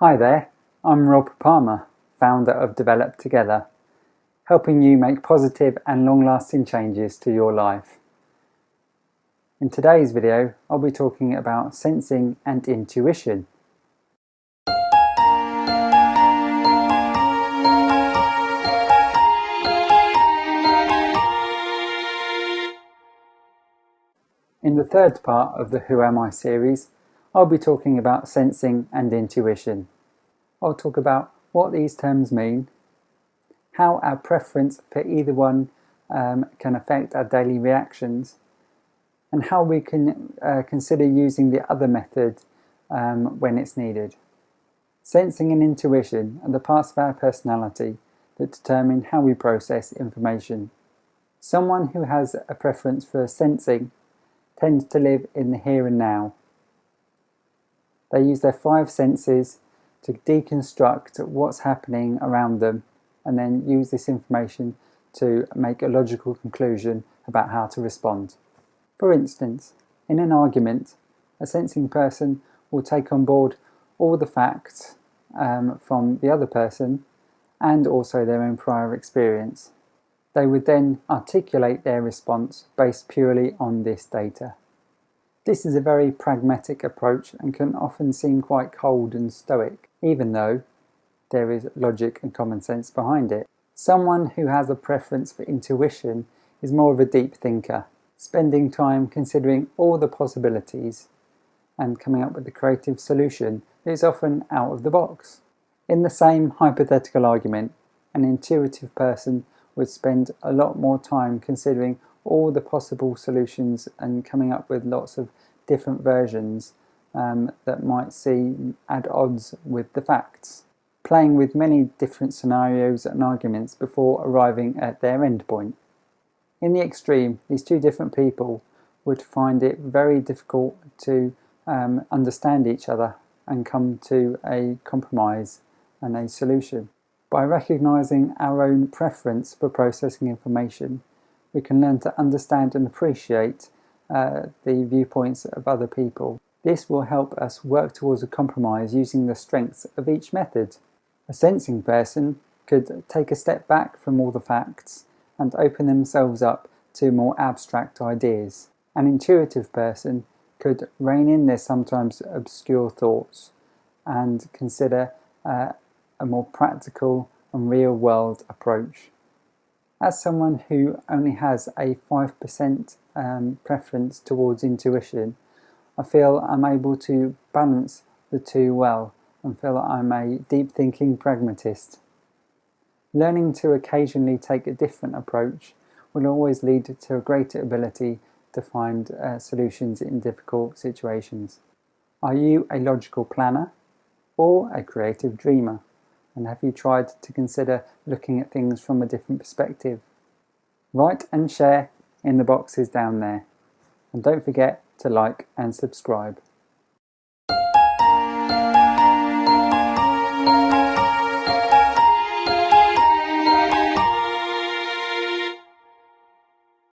Hi there, I'm Rob Palmer, founder of Develop Together, helping you make positive and long-lasting changes to your life. In today's video, I'll be talking about sensing and intuition. In the third part of the Who Am I series, I'll be talking about sensing and intuition. I'll talk about what these terms mean, how our preference for either one can affect our daily reactions, and how we can consider using the other method when it's needed. Sensing and intuition are the parts of our personality that determine how we process information. Someone who has a preference for sensing tends to live in the here and now. They use their five senses to deconstruct what's happening around them and then use this information to make a logical conclusion about how to respond. For instance, in an argument, a sensing person will take on board all the facts from the other person and also their own prior experience. They would then articulate their response based purely on this data. This is a very pragmatic approach and can often seem quite cold and stoic, even though there is logic and common sense behind it. Someone who has a preference for intuition is more of a deep thinker, spending time considering all the possibilities and coming up with a creative solution that is often out of the box. In the same hypothetical argument, an intuitive person would spend a lot more time considering all the possible solutions and coming up with lots of different versions that might seem at odds with the facts, playing with many different scenarios and arguments before arriving at their endpoint. In the extreme, these two different people would find it very difficult to understand each other and come to a compromise and a solution. By recognizing our own preference for processing information, we can learn to understand and appreciate the viewpoints of other people. This will help us work towards a compromise using the strengths of each method. A sensing person could take a step back from all the facts and open themselves up to more abstract ideas. An intuitive person could rein in their sometimes obscure thoughts and consider a more practical and real-world approach. As someone who only has a 5% preference towards intuition, I feel I'm able to balance the two well and feel that I'm a deep-thinking pragmatist. Learning to occasionally take a different approach will always lead to a greater ability to find solutions in difficult situations. Are you a logical planner or a creative dreamer? And have you tried to consider looking at things from a different perspective? Write and share in the boxes down there. And don't forget to like and subscribe.